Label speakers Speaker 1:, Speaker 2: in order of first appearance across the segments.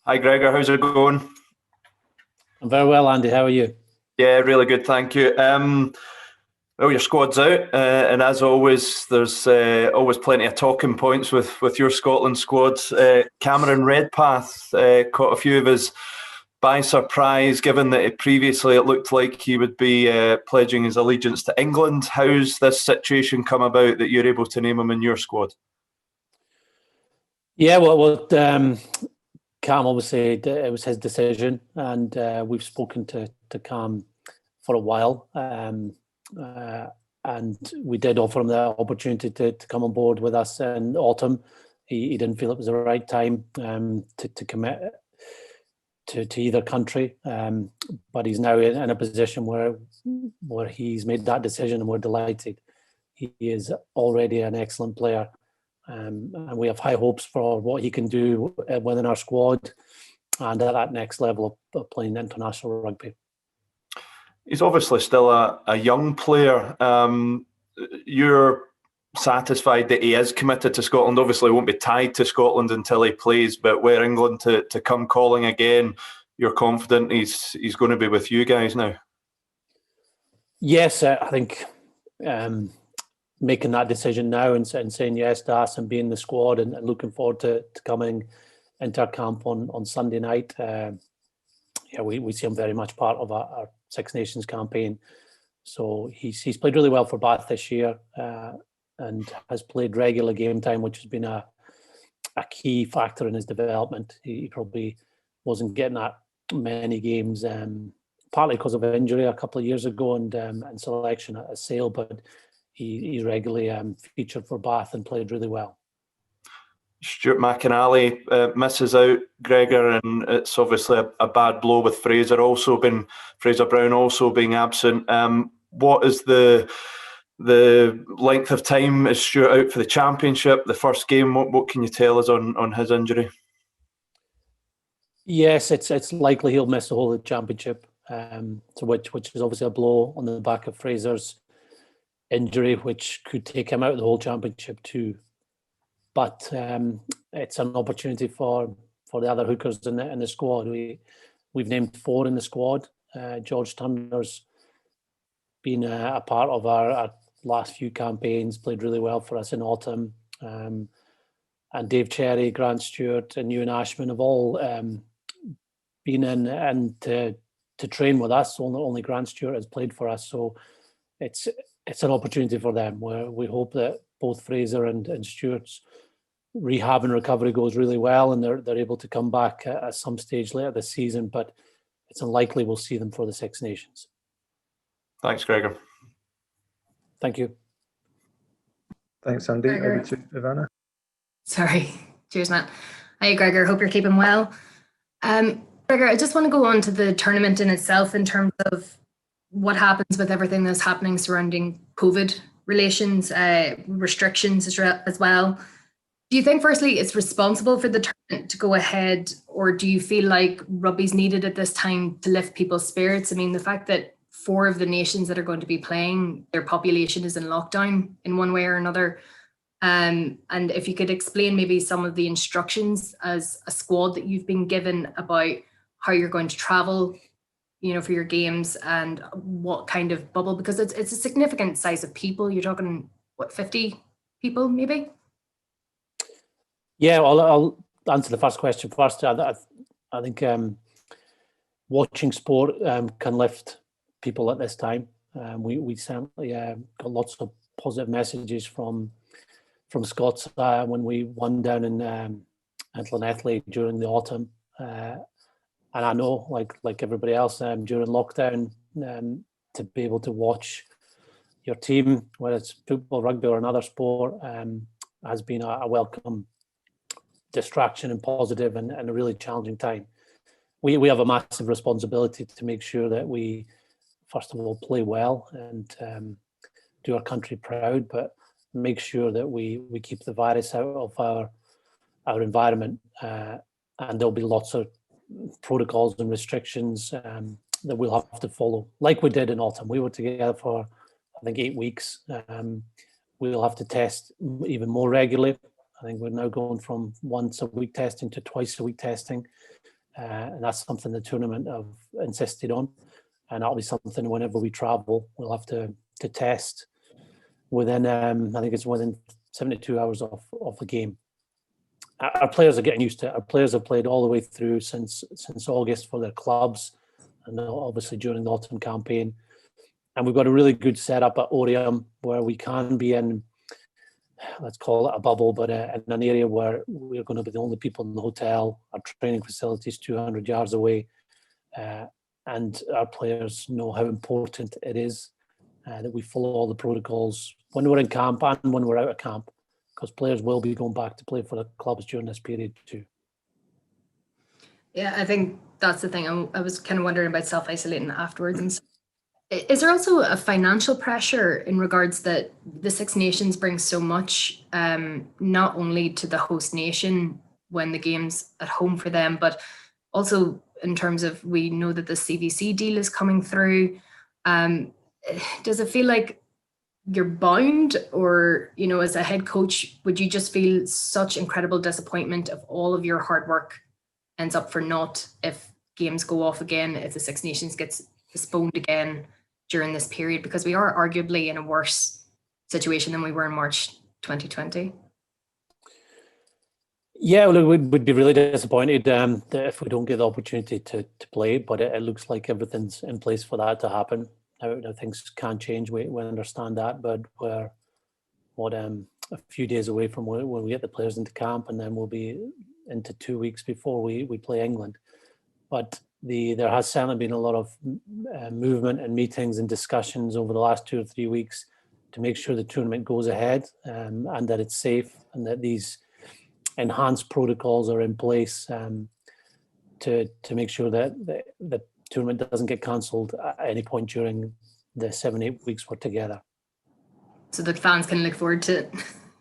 Speaker 1: Hi Gregor, how's it going?
Speaker 2: I'm very well, Andy. How are you?
Speaker 1: Yeah, really good, thank you. Well, your squad's out, and as always, there's always plenty of talking points with your Scotland squad. Cameron Redpath caught a few of us by surprise, given that previously it looked like he would be pledging his allegiance to England. How's this situation come about that you're able to name him in your squad?
Speaker 2: Yeah, Cam obviously it was his decision, and we've spoken to Cam for a while, and we did offer him the opportunity to come on board with us in autumn. He didn't feel it was the right time to commit to either country, but he's now in a position where he's made that decision, and we're delighted. He is already an excellent player. And we have high hopes for what he can do within our squad and at that next level of playing international rugby.
Speaker 1: He's obviously still a young player. You're satisfied that he is committed to Scotland. Obviously, won't be tied to Scotland until he plays, but were England to come calling again, you're confident he's going to be with you guys now?
Speaker 2: Yes, I think making that decision now and saying yes to us and being in the squad and looking forward to coming into our camp on Sunday night. We see him very much part of our Six Nations campaign. So he's played really well for Bath this year and has played regular game time, which has been a key factor in his development. He probably wasn't getting that many games, partly because of injury a couple of years ago and selection at Sale, but he regularly featured for Bath and played really well.
Speaker 1: Stuart McInally misses out, Gregor, and it's obviously a bad blow with Fraser Brown also being absent. What is the length of time is Stuart out for the championship, the first game? What can you tell us on his injury?
Speaker 2: Yes, it's likely he'll miss the whole of the championship, which is obviously a blow on the back of Fraser's injury, which could take him out of the whole championship too. But it's an opportunity for the other hookers in the squad. We've named 4 in the squad. George Turner's been a part of our last few campaigns, played really well for us in autumn. And Dave Cherry, Grant Stewart and Ewan Ashman have all been in and to train with us. Only Grant Stewart has played for us. So it's an opportunity for them where we hope that both Fraser and Stewart's rehab and recovery goes really well and they're able to come back at some stage later this season, but it's unlikely we'll see them for the Six Nations.
Speaker 1: Thanks, Gregor.
Speaker 2: Thank you.
Speaker 3: Thanks, Andy.
Speaker 4: Gregor.
Speaker 3: Over to Ivana.
Speaker 4: Sorry. Cheers, Matt. Hi, Gregor. Hope you're keeping well. Gregor, I just want to go on to the tournament in itself in terms of what happens with everything that's happening surrounding COVID relations, restrictions as well. Do you think, firstly, it's responsible for the tournament to go ahead, or do you feel like rugby's needed at this time to lift people's spirits? I mean, the fact that 4 of the nations that are going to be playing, their population is in lockdown in one way or another. And if you could explain maybe some of the instructions as a squad that you've been given about how you're going to travel, for your games and what kind of bubble, because it's a significant size of people. You're talking, 50 people maybe?
Speaker 2: Yeah, I'll answer the first question first. I think watching sport can lift people at this time. We certainly got lots of positive messages from Scots when we won down in Llanelli during the autumn. And I know, like everybody else, during lockdown, to be able to watch your team, whether it's football, rugby, or another sport, has been a welcome distraction and positive and a really challenging time. We have a massive responsibility to make sure that we, first of all, play well and do our country proud, but make sure that we keep the virus out of our environment. And there'll be lots of protocols and restrictions that we'll have to follow, like we did in autumn. We were together for, I think, 8 weeks. We'll have to test even more regularly. I think we're now going from once a week testing to twice a week testing and that's something the tournament have insisted on, and that'll be something whenever we travel we'll have to test within I think it's within 72 hours of the game. Our players are getting used to it. Our players have played all the way through since August for their clubs, and obviously during the autumn campaign. And we've got a really good setup at Oriam where we can be in, let's call it a bubble, but in an area where we're going to be the only people in the hotel. Our training facilities 200 yards away, and our players know how important it is that we follow all the protocols when we're in camp and when we're out of camp, because players will be going back to play for the clubs during this period too.
Speaker 4: Yeah, I think that's the thing. I was kind of wondering about self-isolating afterwards. And is there also a financial pressure in regards that the Six Nations brings so much, not only to the host nation when the game's at home for them, but also in terms of, we know that the CVC deal is coming through. Does it feel like you're bound, or, you know, as a head coach, would you just feel such incredible disappointment of all of your hard work ends up for naught if games go off again, if the Six Nations gets postponed again during this period, because we are arguably in a worse situation than we were in March 2020?
Speaker 2: Yeah, well, we'd be really disappointed if we don't get the opportunity to play, but it looks like everything's in place for that to happen. Now things can change, we understand that, but we're a few days away from when we get the players into camp, and then we'll be into 2 weeks before we play England. But there has certainly been a lot of movement and meetings and discussions over the last 2 or 3 weeks to make sure the tournament goes ahead, and that it's safe, and that these enhanced protocols are in place to make sure that the tournament doesn't get cancelled at any point during the 7-8 weeks we're together.
Speaker 4: So that fans can look forward to it,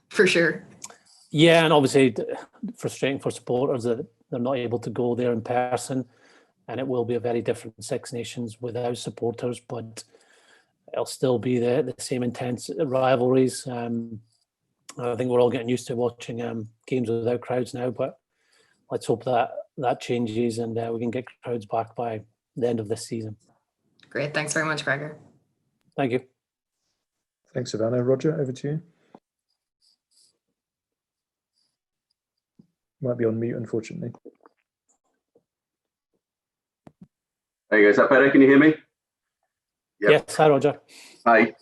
Speaker 4: for sure.
Speaker 2: Yeah, and obviously frustrating for supporters that they're not able to go there in person, and it will be a very different Six Nations without supporters, but it'll still be the same intense rivalries. I think we're all getting used to watching games without crowds now, but let's hope that changes and we can get crowds back by the end of this season.
Speaker 4: Great. Thanks very much, Gregor.
Speaker 2: Thank you.
Speaker 3: Thanks, Savannah. Roger, over to you. Might be on mute, unfortunately.
Speaker 5: There you go. Is that better? Can you hear me?
Speaker 2: Yep. Yes. Hi, Roger.
Speaker 5: Hi.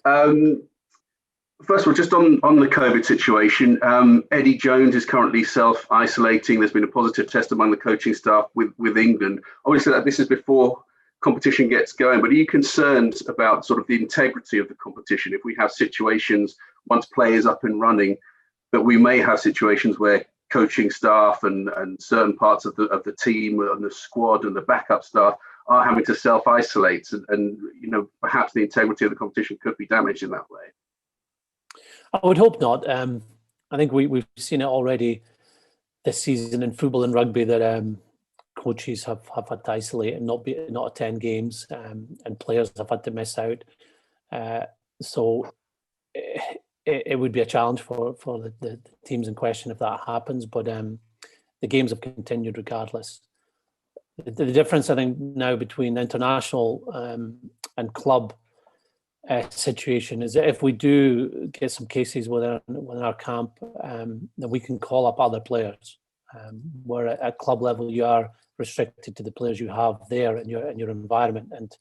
Speaker 5: First of all, just on the COVID situation, Eddie Jones is currently self-isolating. There's been a positive test among the coaching staff with England. Obviously, that this is before competition gets going, but are you concerned about sort of the integrity of the competition if we have situations once players up and running, that we may have situations where coaching staff and certain parts of the team and the squad and the backup staff are having to self-isolate, and you know, perhaps the integrity of the competition could be damaged in that way?
Speaker 2: I would hope not. I think we've seen it already this season in football and rugby that coaches have had to isolate and not attend games, and players have had to miss out. So it would be a challenge for the teams in question if that happens. But the games have continued regardless. The difference, I think, now between international and club situation is that if we do get some cases within our camp, then we can call up other players. Where at club level you are restricted to the players you have there in your environment, and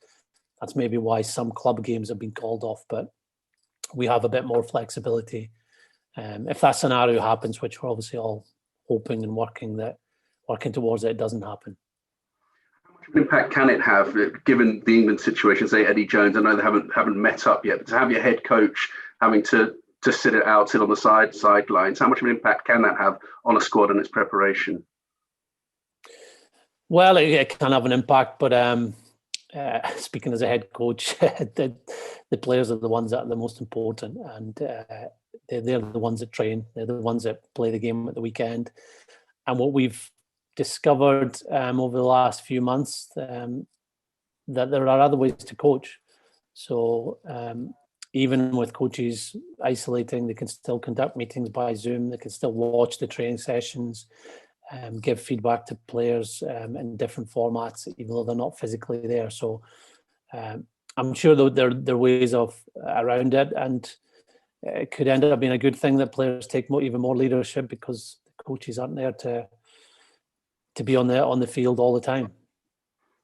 Speaker 2: that's maybe why some club games have been called off. But we have a bit more flexibility if that scenario happens, which we're obviously all hoping and working towards it doesn't happen.
Speaker 5: What impact can it have, given the England situation? Say Eddie Jones, I know they haven't met up yet, but to have your head coach having to sit on the sidelines, how much of an impact can that have on a squad and its preparation?
Speaker 2: Well, it can have an impact, but speaking as a head coach, the players are the ones that are the most important, and they're the ones that train. They're the ones that play the game at the weekend. And what we've discovered over the last few months, that there are other ways to coach. So even with coaches isolating, they can still conduct meetings by Zoom. They can still watch the training sessions. give feedback to players in different formats, even though they're not physically there. So I'm sure there are ways around it, and it could end up being a good thing that players take even more leadership because the coaches aren't there to be on the field all the time.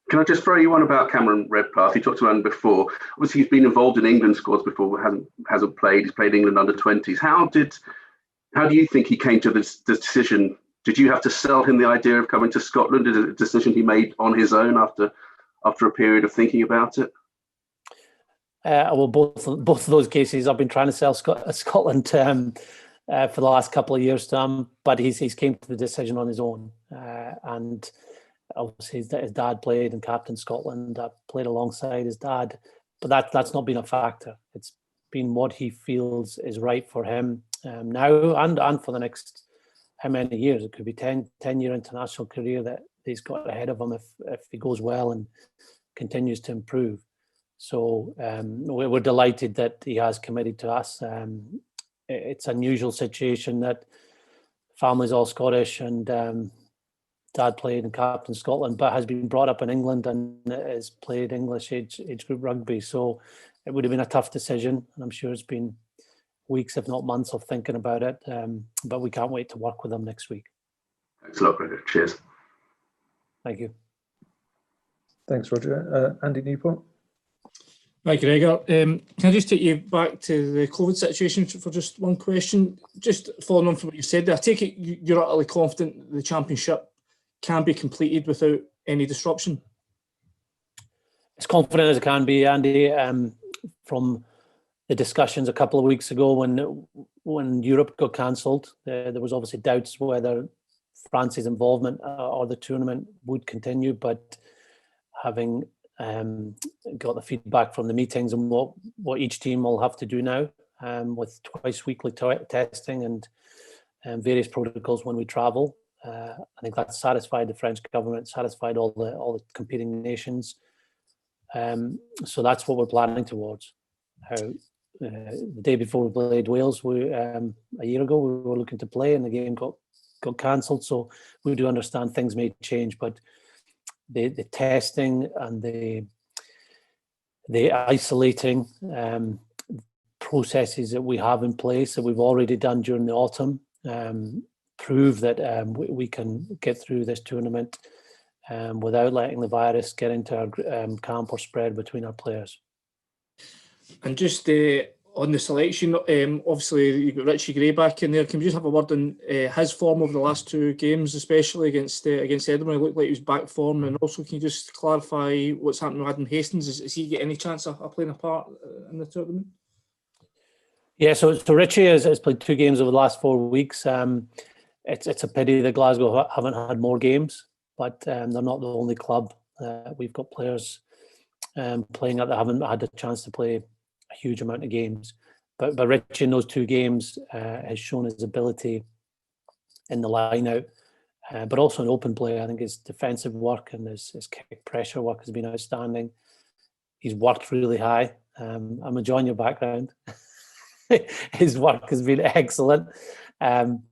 Speaker 5: Can I just throw you one about Cameron Redpath? You talked about him before. Obviously, he's been involved in England squads before, but hasn't played. He's played England under 20s. How do you think he came to this decision? Did you have to sell him the idea of coming to Scotland? Is it a decision he made on his own after a period of thinking about it?
Speaker 2: Well, both of those cases, I've been trying to sell Scotland for the last couple of years to him, but he's came to the decision on his own. And obviously, his dad played and captained Scotland. I played alongside his dad, but that's not been a factor. It's been what he feels is right for him now and for the next how many years. It could be 10-year international career that he's got ahead of him if he goes well and continues to improve. So we're delighted that he has committed to us. It's an unusual situation that family's all Scottish and dad played and captained Scotland, but has been brought up in England and has played English age group rugby. So it would have been a tough decision, and I'm sure it's been weeks, if not months, of thinking about it. But we can't wait to work with him next week.
Speaker 5: Thanks a lot, Gregor. Cheers.
Speaker 2: Thank you.
Speaker 3: Thanks, Roger. Andy Newport.
Speaker 6: Hi, Gregor. Can I just take you back to the COVID situation for just one question? Just following on from what you said there, I take it you're utterly confident the championship can be completed without any disruption?
Speaker 2: As confident as it can be, Andy. From the discussions a couple of weeks ago when Europe got cancelled, there was obviously doubts whether France's involvement or the tournament would continue, but having got the feedback from the meetings and what each team will have to do now, with twice weekly testing and various protocols when we travel. I think that satisfied the French government, satisfied all the competing nations. So that's what we're planning towards. The day before we played Wales, a year ago, we were looking to play, and the game got cancelled. So we do understand things may change, but the testing and the isolating processes that we have in place that we've already done during the autumn prove that we can get through this tournament without letting the virus get into our camp or spread between our players. And
Speaker 6: just on the selection, obviously you've got Richie Gray back in there. Can we just have a word on his form over the last two games, especially against Edinburgh? It looked like he was back form. And also, can you just clarify what's happening with Adam Hastings? Is he get any chance of playing a part in the tournament?
Speaker 2: Yeah, so Richie has played 2 games over the last 4 weeks. It's a pity that Glasgow haven't had more games, but they're not the only club. We've got players playing that haven't had a chance to play a huge amount of games. But Richie in those 2 games has shown his ability in the line out, but also in open play. I think his defensive work and his kick pressure work has been outstanding. He's worked really high. I'm enjoying your background. His work has been excellent. And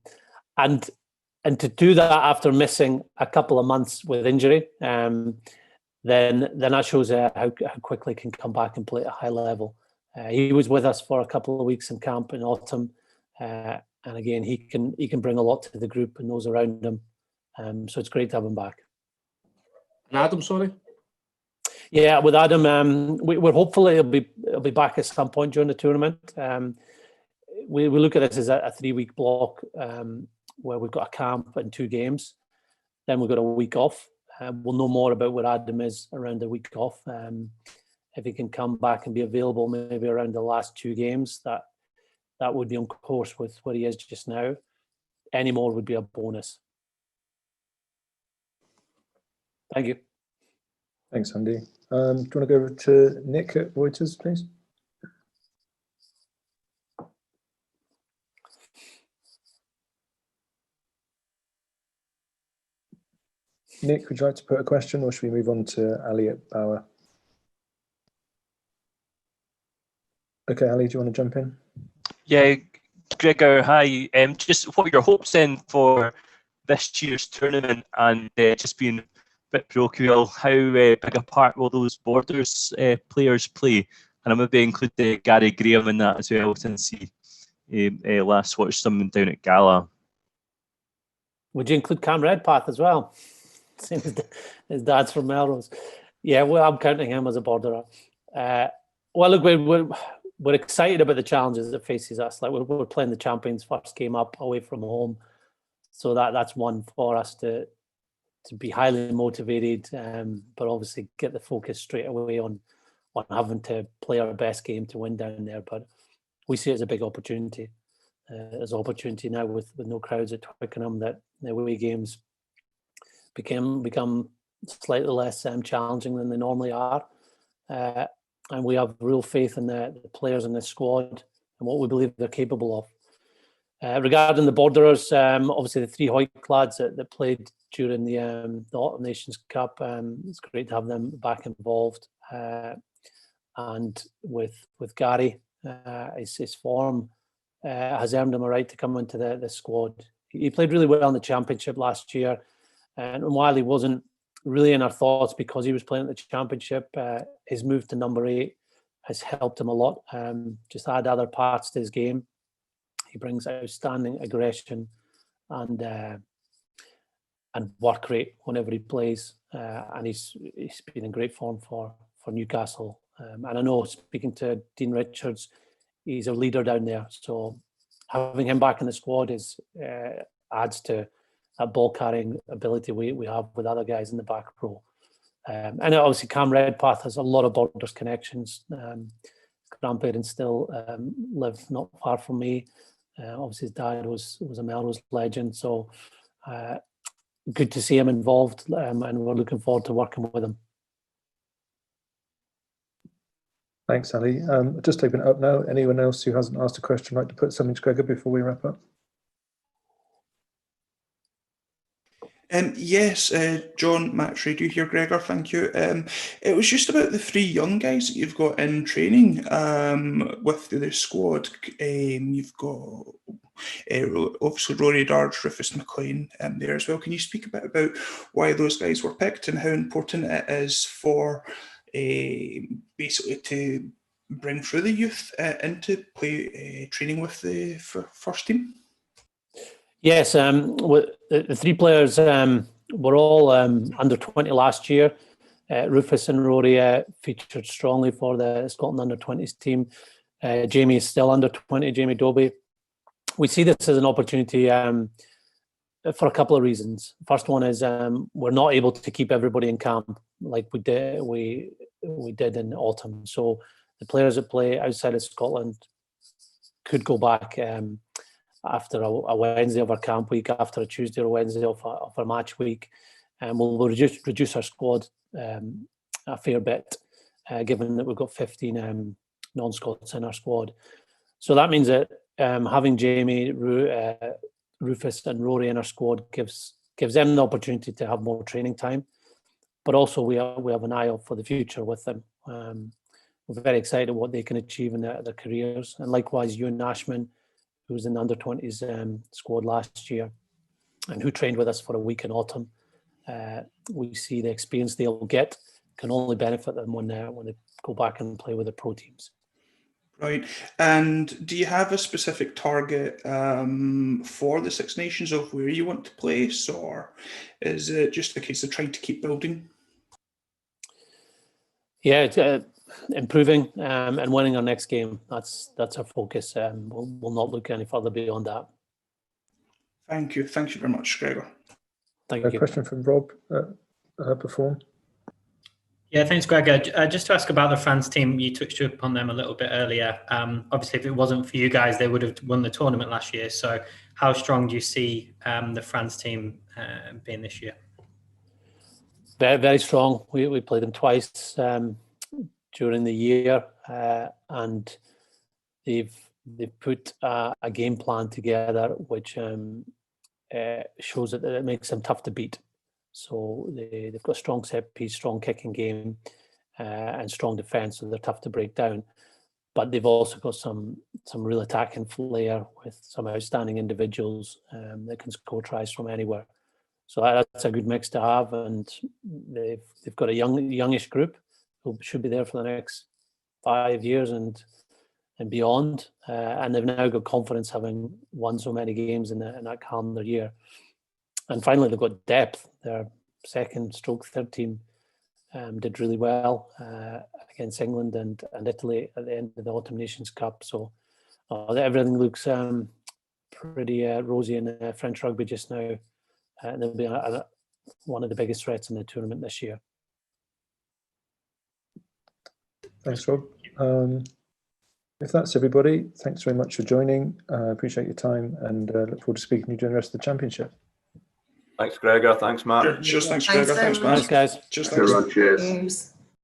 Speaker 2: to do that after missing a couple of months with injury, then that shows how quickly he can come back and play at a high level. He was with us for a couple of weeks in camp in autumn, and again he can bring a lot to the group and those around him. So it's great to have him back.
Speaker 6: And Adam, sorry.
Speaker 2: Yeah, with Adam, we're hopeful he'll be back at some point during the tournament. We look at this as a 3-week block where we've got a camp and 2 games. Then we've got a week off. We'll know more about where Adam is around the week off. If he can come back and be available maybe around the last 2 games, that would be on course with what he is just now. Any more would be a bonus. Thank you.
Speaker 3: Thanks, Andy. Do you want to go over to Nick at Reuters, please? Nick, would you like to put a question, or should we move on to Ali at Bauer? Okay, Ali, do you want to jump in?
Speaker 7: Yeah, Gregor, hi. Just what are your hopes then for this year's tournament and just being a bit parochial, how big a part will those borders players play? And I maybe include Gary Graham in that as well, since he last watched something down at Gala.
Speaker 2: Would you include Cam Redpath as well? Same as his dad's from Melrose. Yeah, well, I'm counting him as a borderer. Well, look, we're excited about the challenges that faces us. Like we're playing the champions' first game up away from home, so that's one for us to be highly motivated, but obviously get the focus straight away on having to play our best game to win down there. But we see it as a big opportunity. There's opportunity now with no crowds at Twickenham that the away games become slightly less challenging than they normally are. And we have real faith in the players in this squad and what we believe they're capable of. Regarding the borderers, obviously the 3 Hoyk lads that played during the Autumn Nations Cup, it's great to have them back involved. And with Gary, his form has earned him a right to come into the squad. He played really well in the Championship last year, and while he wasn't really in our thoughts because he was playing at the Championship, his move to number 8 has helped him a lot. Just add other parts to his game. He brings outstanding aggression and work rate whenever he plays, and he's been in great form for Newcastle. And I know, speaking to Dean Richards, he's a leader down there. So having him back in the squad adds to that ball carrying ability we have with other guys in the back row. And obviously Cam Redpath has a lot of Borders connections. Grandparents still live not far from me. Obviously his dad was a Melrose legend. So good to see him involved, and we're looking forward to working with him.
Speaker 3: Thanks, Ali. Just open it up now. Anyone else who hasn't asked a question like to put something to Gregor before we wrap up?
Speaker 8: Yes, John Matry, do you hear Gregor? Thank you. It was just about the 3 young guys that you've got in training with the squad. You've got obviously Rory Darge, Rufus McLean there as well. Can you speak a bit about why those guys were picked and how important it is for basically to bring through the youth into play training with the first team?
Speaker 2: Yes, the 3 players were all under 20 last year. Rufus and Rory featured strongly for the Scotland under 20s team. Jamie is still under 20, Jamie Dobie. We see this as an opportunity for a couple of reasons. First one is we're not able to keep everybody in camp like we did in autumn. So the players that play outside of Scotland could go back after a Wednesday of our camp week, after a Tuesday or Wednesday of our match week, and we'll reduce our squad a fair bit, given that we've got 15 non-Scots in our squad. So that means that having Jamie, Rufus and Rory in our squad gives them the opportunity to have more training time, but also we have an eye out for the future with them. We're very excited what they can achieve in their careers, and likewise Ewan Ashman, who was in the under-20s squad last year and who trained with us for a week in autumn. We see the experience they'll get can only benefit them when they go back and play with the pro teams.
Speaker 8: Right. And do you have a specific target for the Six Nations of where you want to place, or is it just a case of trying to keep building?
Speaker 2: Yeah, it's, improving and winning our next game. That's our focus. We'll not look any further beyond that.
Speaker 8: Thank you. Thank you very much, Gregor.
Speaker 3: Thank you. A question from Rob Perform.
Speaker 9: Yeah, thanks, Gregor. Just to ask about the France team, you touched upon them a little bit earlier. Obviously, if it wasn't for you guys, they would have won the tournament last year. So how strong do you see the France team being this year?
Speaker 2: Very, very strong. We played them twice during the year, and they've put a game plan together which shows that it makes them tough to beat. So they've got a strong set piece, strong kicking game, and strong defence, so they're tough to break down. But they've also got some real attacking flair with some outstanding individuals that can score tries from anywhere. So that's a good mix to have, and they've got a youngish group who should be there for the next 5 years and beyond. And they've now got confidence, having won so many games in that calendar year. And finally, they've got depth. Their third team did really well against England and Italy at the end of the Autumn Nations Cup. So everything looks pretty rosy in French rugby just now. And they'll be one of the biggest threats in the tournament this year.
Speaker 3: Thanks, Rob. If that's everybody, thanks very much for joining. Appreciate your time, and look forward to speaking to you during the rest of the championship.
Speaker 1: Thanks, Gregor. Thanks, Matt.
Speaker 8: Cheers, thanks, Gregor. Thanks, Matt.
Speaker 2: Thanks, guys.
Speaker 8: Cheers,
Speaker 5: Everyone, cheers.
Speaker 4: Cheers.